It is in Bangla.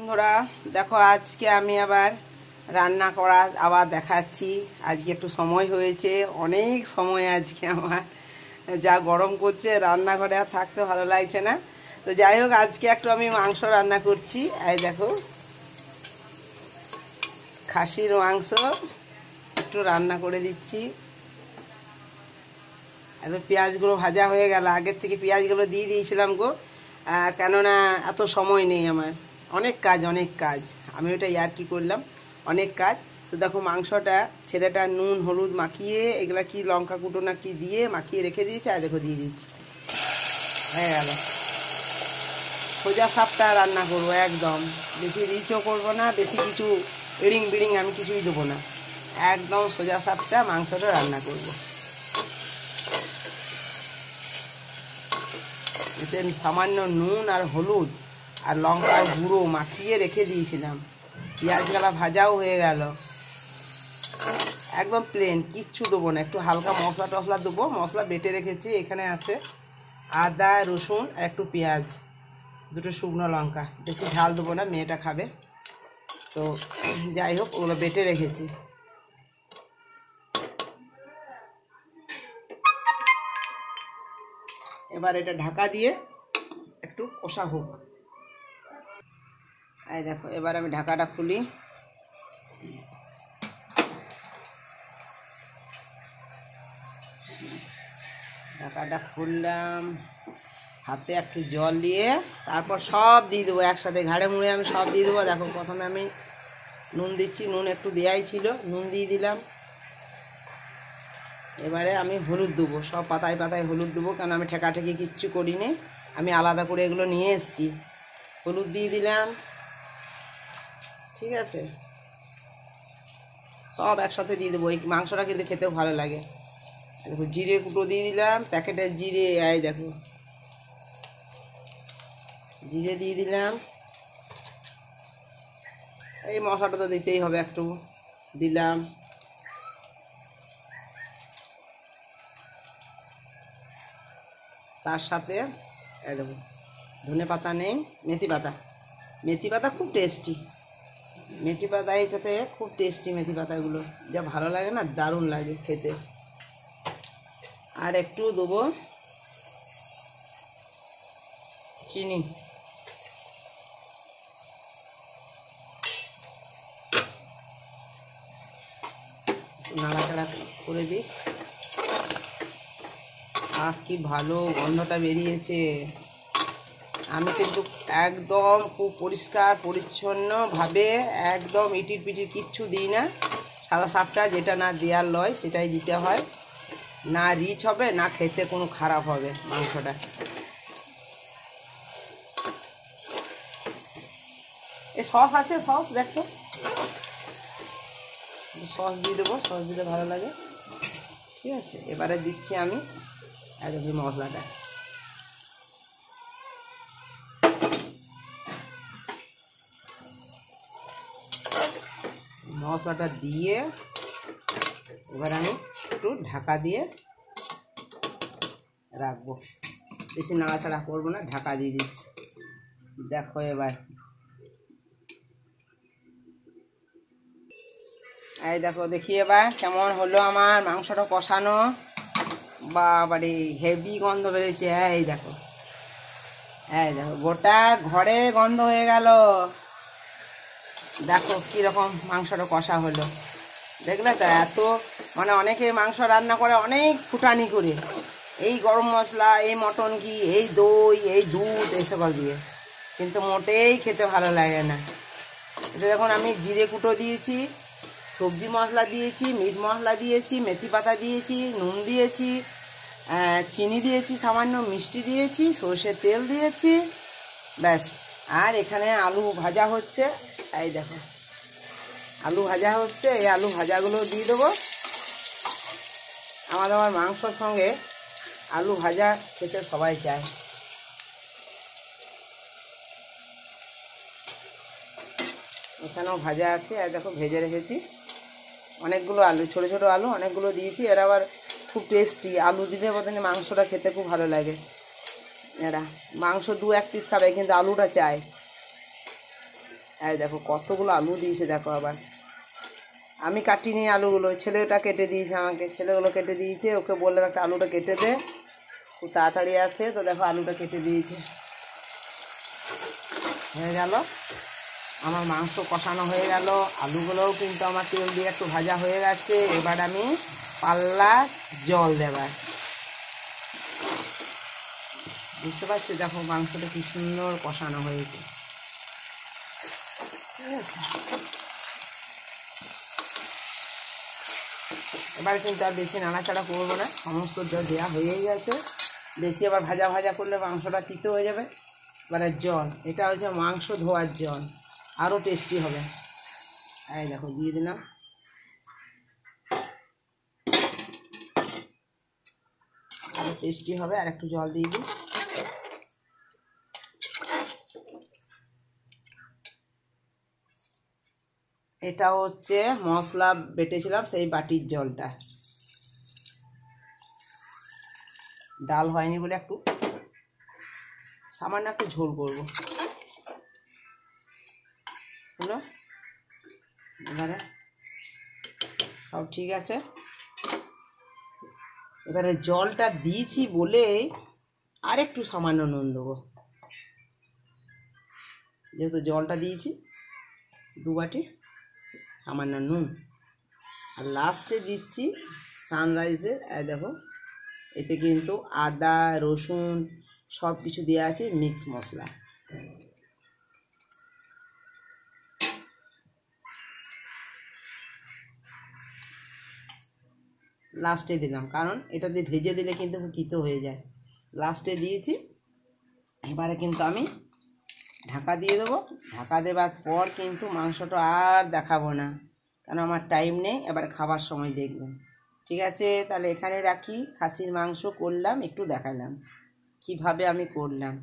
বন্ধুরা দেখো আজকে আমি আবার রান্না করা আবার দেখাচ্ছি। আজকে একটু সময় হয়েছে, অনেক সময় আজকে আমার, যা গরম করছে রান্নাঘরে আর থাকতে ভালো লাগছে না। তো যাই হোক আজকে একটু আমি মাংস রান্না করছি। এই দেখো খাসির মাংস একটু রান্না করে দিচ্ছি। এত পেঁয়াজগুলো ভাজা হয়ে গেল, আগের থেকে পেঁয়াজগুলো দিয়ে দিয়েছিলাম গো, কেননা এত সময় নেই আমার, অনেক কাজ। আমি ওটা ইয়ার্কি করলাম, অনেক কাজ। তো দেখো মাংসটা ছেলেটা নুন হলুদ মাখিয়ে, এগুলা কি লঙ্কা কুটো না কি দিয়ে মাখিয়ে রেখে দিয়েছে, আর দেখো দিয়ে দিচ্ছি, হয়ে গেল। সোজা সাপটা রান্না করবো একদম, বেশি রিচও করবো না, বেশি কিছু ইড়িং বিড়িং আমি কিছুই দেবো না, একদম সোজা সাপটা মাংসটা রান্না করবো। এতে সামান্য নুন আর হলুদ আর লঙ্কার গুঁড়ো মাখিয়ে রেখে দিয়েছিলাম, পেঁয়াজগুলা ভাজাও হয়ে গেল, একদম প্লেন, কিচ্ছু দেবো না। একটু হালকা মশলা টশলা দেবো, মশলা বেটে রেখেছি, এখানে আছে আদা রসুন আর একটু পেঁয়াজ, দুটো শুকনো লঙ্কা, বেশি ঝাল দেবো না, মেয়েটা খাবে। তো যাই হোক ওগুলো বেটে রেখেছি। এবার এটা ঢাকা দিয়ে একটু কষা হোক। এই দেখো এবার আমি ঢাকাটা খুলি, ঢাকাটা খুললাম, হাতে একটু জল দিয়ে তারপর সব দিয়ে দেবো একসাথে, ঘাড়ে মুড়ে আমি সব দিয়ে দেবো। দেখো প্রথমে আমি নুন দিচ্ছি, নুন একটু দেওয়াই ছিল, নুন দিয়ে দিলাম। এবারে আমি হলুদ দেবো, সব পাতায় পাতায় হলুদ দেবো, কারণ আমি ঠেকাঠেকি কিচ্ছু করিনি, আমি আলাদা করে এগুলো নিয়ে এসেছি। হলুদ দিয়ে দিলাম, ঠিক আছে, সব একসাথে দিয়ে দেবো। এই মাংসটা কিন্তু খেতেও ভালো লাগে। দেখো জিরে কুটো দিয়ে দিলাম, প্যাকেটের জিরে, এই দেখো জিরে দিয়ে দিলাম। এই মশলাটা তো দিতেই হবে, একটু দিলাম। তার সাথে এই দেখো ধনে পাতা নেই, মেথি পাতা, মেথি পাতা খুব টেস্টি, মেথি পাতা এটাতে খুব টেস্টি, মেথি পাতাগুলো যা ভালো লাগে না, দারুণ লাগে খেতে। আর একটু দেবো চিনি, নাড়াচাড়া করে দিই। আর কি ভালো গন্ধটা বেরিয়েছে। আমি কিন্তু একদম খুব পরিষ্কার পরিচ্ছন্নভাবে, একদম ইটির পিটির কিচ্ছু দিই না। সাদা সাপটা যেটা না দেওয়ার লয় সেটাই দিতে হয়, না রিচ হবে না খেতে কোনো খারাপ হবে মাংসটা। এ সস আছে, সস দেখো, সস দিয়ে দেবো, সস দিলে ভালো লাগে, ঠিক আছে। এবারে দিচ্ছি আমি একদম মশলাটা, মশলাটা দিয়ে এবার আমি একটু ঢাকা দিয়ে রাখবো, বেশি নাড়াচাড়া করবো না, ঢাকা দিয়ে দিচ্ছি। দেখো এবার এই দেখো, দেখি এবার কেমন হলো আমার মাংসটা কষানো। বাবারে হেভি গন্ধ বেরিয়েছে, এই দেখো, এই দেখো গোটা ঘরে গন্ধ হয়ে গেল। দেখো কীরকম মাংসটা কষা হলো, দেখলে তো? এত মানে অনেকে মাংস রান্না করে অনেক ফুটানি করে, এই গরম মশলা, এই মটন ঘি, এই দই, এই দুধ, এইসব দিয়ে, কিন্তু মোটেই খেতে ভালো লাগে না। এটা দেখুন আমি জিরে কুটো দিয়েছি, সবজি মশলা দিয়েছি, মিট মশলা দিয়েছি, মেথি পাতা দিয়েছি, নুন দিয়েছি, চিনি দিয়েছি, সামান্য মিষ্টি দিয়েছি, সর্ষের তেল দিয়েছি, ব্যাস। আর এখানে আলু ভাজা হচ্ছে, এই দেখো আলু ভাজা হচ্ছে, এই আলু ভাজাগুলো দিয়ে দেবো। আমার মাংসর সঙ্গে আলু ভাজা খেতে সবাই চায়। এখানেও ভাজা আছে, আর দেখো ভেজে রেখেছি অনেকগুলো আলু, ছোটো ছোটো আলু অনেকগুলো দিয়েছি। এরা আবার খুব টেস্টি, আলু দিলে বোধহয় মাংসটা খেতে খুব ভালো লাগে। এরা মাংস 2-1 পিস খাবে, কিন্তু আলুটা চায়। এই দেখো কতগুলো আলু দিয়েছে দেখো। আবার আমি কাটিনি আলুগুলো, ছেলেটা কেটে দিয়েছে আমাকে, ছেলেগুলো কেটে দিয়েছে। ওকে বললাম একটা আলুটা কেটে দে, খুব তাড়াতাড়ি আছে। তো দেখো আলুটা কেটে দিয়েছে। হয়ে গেল আমার মাংস কষানো হয়ে গেল। আলুগুলোও কিন্তু আমার তেল দিয়ে একটু ভাজা হয়ে গেছে। এবার আমি পাল্লা জল দেবার, বুঝতে পারছি। দেখো মাংসটা কি সুন্দর কষানো হয়েছে, ঠিক আছে। এবার কিন্তু আর বেশি নাড়াচাড়া করবো না, সমস্ত জল দেওয়া হয়েই গেছে। বেশি আবার ভাজা ভাজা করলে মাংসটা তিতো হয়ে যাবে। এবারে জল, এটা হচ্ছে মাংস ধোয়ার জল, আরও টেস্টি হবে। এই দেখো দিয়ে দিলাম। আরও টেস্টি হবে, আর একটু জল দিয়ে দিই। এটা হচ্ছে মশলা বেটেছিলাম সেই বাটির জলটা। ডাল হয়নি বলে একটু সামান্য একটু ঝোল করবো, হলো। এবারে সব ঠিক আছে। এবারে জলটা দিয়েছি বলে আর একটু সামান্য নুন দেবো, যেহেতু জলটা দিয়েছি 2 বাটি, সামান্য নুন। আর লাস্টে দিচ্ছি সানরাইজের, দেখো এতে কিন্তু আদা রসুন সব কিছু দেওয়া আছে, মিক্স মশলা। লাস্টে দিলাম, কারণ এটা দিয়ে ভেজে দিলে কিন্তু তিতো হয়ে যায়। লাস্টে দিয়েছি। এবারে কিন্তু আমি ঢাকা দিয়ে দেবো। ঢাকা দেওয়ার পর কিন্তু মাংসটা আর দেখাবো না, কারণ আমার টাইম নেই। এবার খাবার সময় দেখবেন, ঠিক আছে। তাহলে এখানে রাখি। খাসির মাংস করলাম, একটু দেখালাম কিভাবে আমি করলাম।